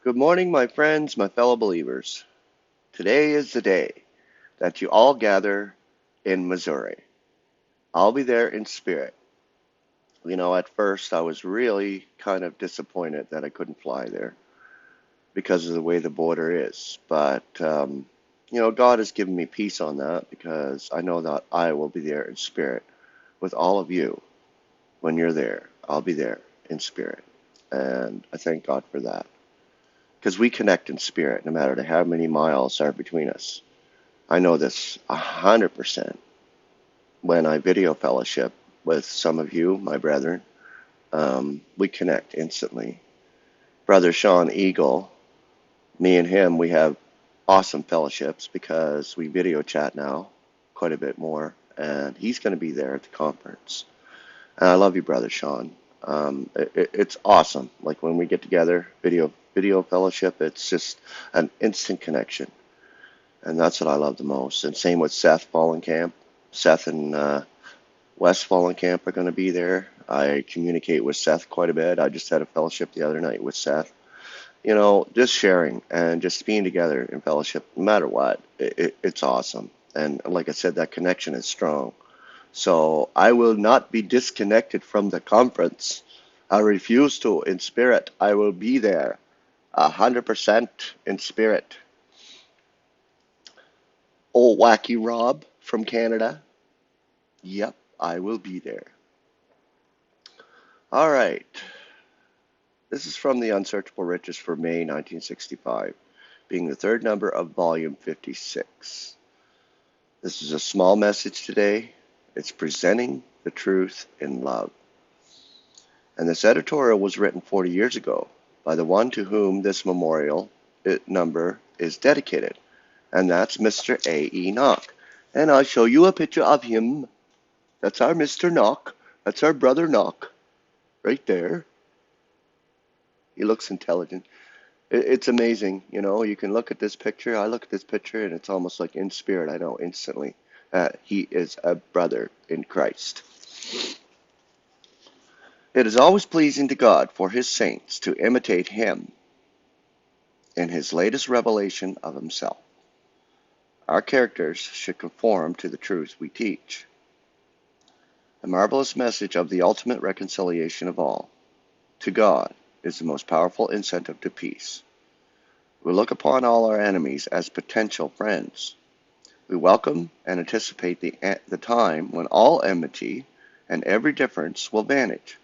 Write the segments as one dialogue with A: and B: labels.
A: Good morning, my friends, my fellow believers. Today is the day that you all gather in Missouri. I'll be there in spirit. At first I was really kind of disappointed that I couldn't fly there because of the way the border is. But God has given me peace on that because I know that I will be there in spirit with all of you. When you're there, I'll be there in spirit. And I thank God for that. Because we connect in spirit no matter how many miles are between us. I know this 100% when I video fellowship with some of you, my brethren. We connect instantly. Brother Sean Eagle, me and him, we have awesome fellowships because we video chat now quite a bit more, and he's going to be there at the conference. And I love you, Brother Sean. It's awesome. Like when we get together, video fellowship, it's just an instant connection. And that's what I love the most. And same with Seth Fahlenkamp. Seth and Wes Fahlenkamp are going to be there. I communicate with Seth quite a bit. I just had a fellowship the other night with Seth. Just sharing and just being together in fellowship, no matter what, it's awesome. And like I said, that connection is strong. So I will not be disconnected from the conference. I refuse to in spirit. I will be there 100% in spirit. Old Wacky Rob from Canada. Yep, I will be there. All right. This is from the Unsearchable Riches for May 1965, being the third number of volume 56. This is a small message today. It's presenting the truth in love. And this editorial was written 40 years ago by the one to whom this memorial number is dedicated, and that's Mr. A.E. Knock. And I'll show you a picture of him. That's our Mr. Knock. That's our brother Knock. Right there. He looks intelligent. It's amazing. You can look at this picture. I look at this picture, and it's almost like in spirit. I know instantly that he is a brother in Christ. It is always pleasing to God for his saints to imitate him in his latest revelation of himself. Our characters should conform to the truth we teach. The marvelous message of the ultimate reconciliation of all to God is the most powerful incentive to peace. We look upon all our enemies as potential friends. We welcome and anticipate the time when all enmity and every difference will vanish.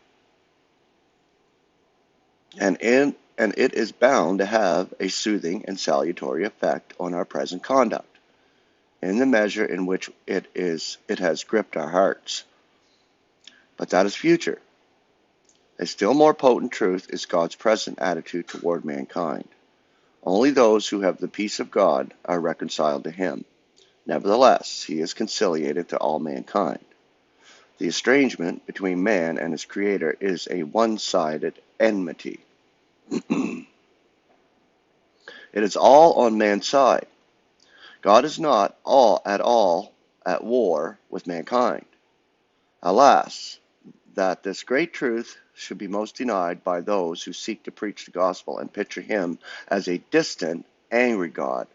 A: And it is bound to have a soothing and salutary effect on our present conduct, in the measure in which it has gripped our hearts. But that is future. A still more potent truth is God's present attitude toward mankind. Only those who have the peace of God are reconciled to him. Nevertheless, he is conciliated to all mankind. The estrangement between man and his Creator is a one-sided enmity. It is all on man's side. God is not at all at war with mankind. Alas, that this great truth should be most denied by those who seek to preach the gospel and picture him as a distant, angry God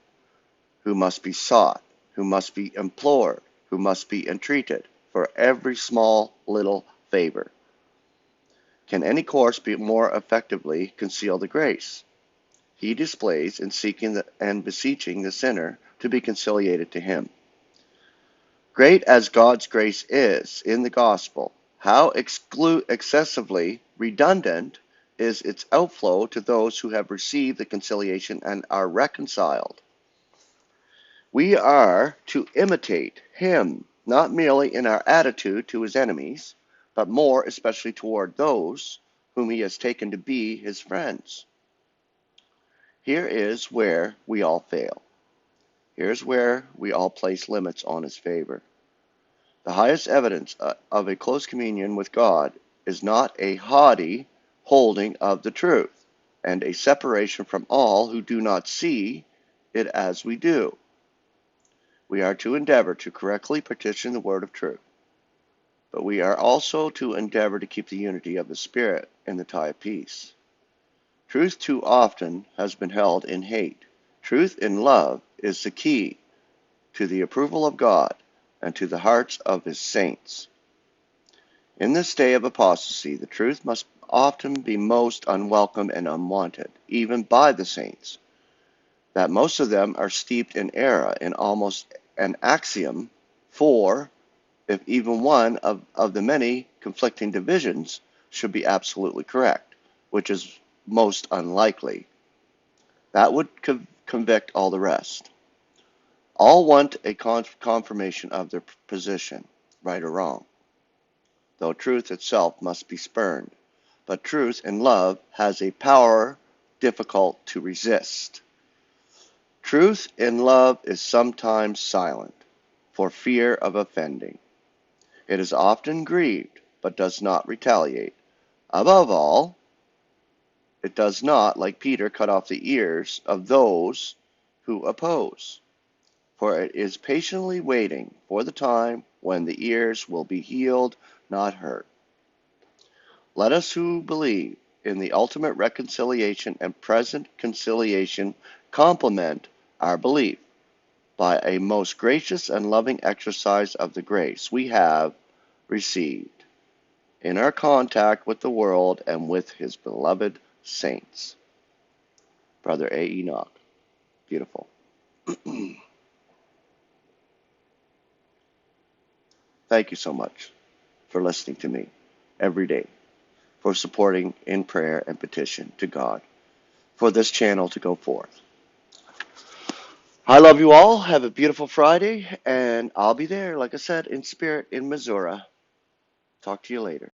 A: who must be sought, who must be implored, who must be entreated for every small little favor. Can any course be more effectively conceal the grace he displays in seeking and beseeching the sinner to be conciliated to him? Great as God's grace is in the gospel, how excessively redundant is its outflow to those who have received the conciliation and are reconciled. We are to imitate him, not merely in our attitude to his enemies, but more especially toward those whom he has taken to be his friends. Here is where we all fail. Here's where we all place limits on his favor. The highest evidence of a close communion with God is not a haughty holding of the truth and a separation from all who do not see it as we do. We are to endeavor to correctly petition the word of truth, but we are also to endeavor to keep the unity of the Spirit in the tie of peace. Truth too often has been held in hate. Truth in love is the key to the approval of God and to the hearts of his saints. In this day of apostasy, the truth must often be most unwelcome and unwanted, even by the saints. That most of them are steeped in error in almost an axiom, for if even one of the many conflicting divisions should be absolutely correct, which is most unlikely, that would convict all the rest. All want a confirmation of their position, right or wrong, though truth itself must be spurned. But truth in love has a power difficult to resist. Truth in love is sometimes silent, for fear of offending. It is often grieved, but does not retaliate. Above all, it does not, like Peter, cut off the ears of those who oppose, for it is patiently waiting for the time when the ears will be healed, not hurt. Let us who believe in the ultimate reconciliation and present conciliation complement our belief by a most gracious and loving exercise of the grace we have received in our contact with the world and with his beloved saints. Brother A. Enoch. Beautiful. Thank you so much for listening to me every day, for supporting in prayer and petition to God for this channel to go forth. I love you all. Have a beautiful Friday, and I'll be there, like I said, in spirit in Missouri. Talk to you later.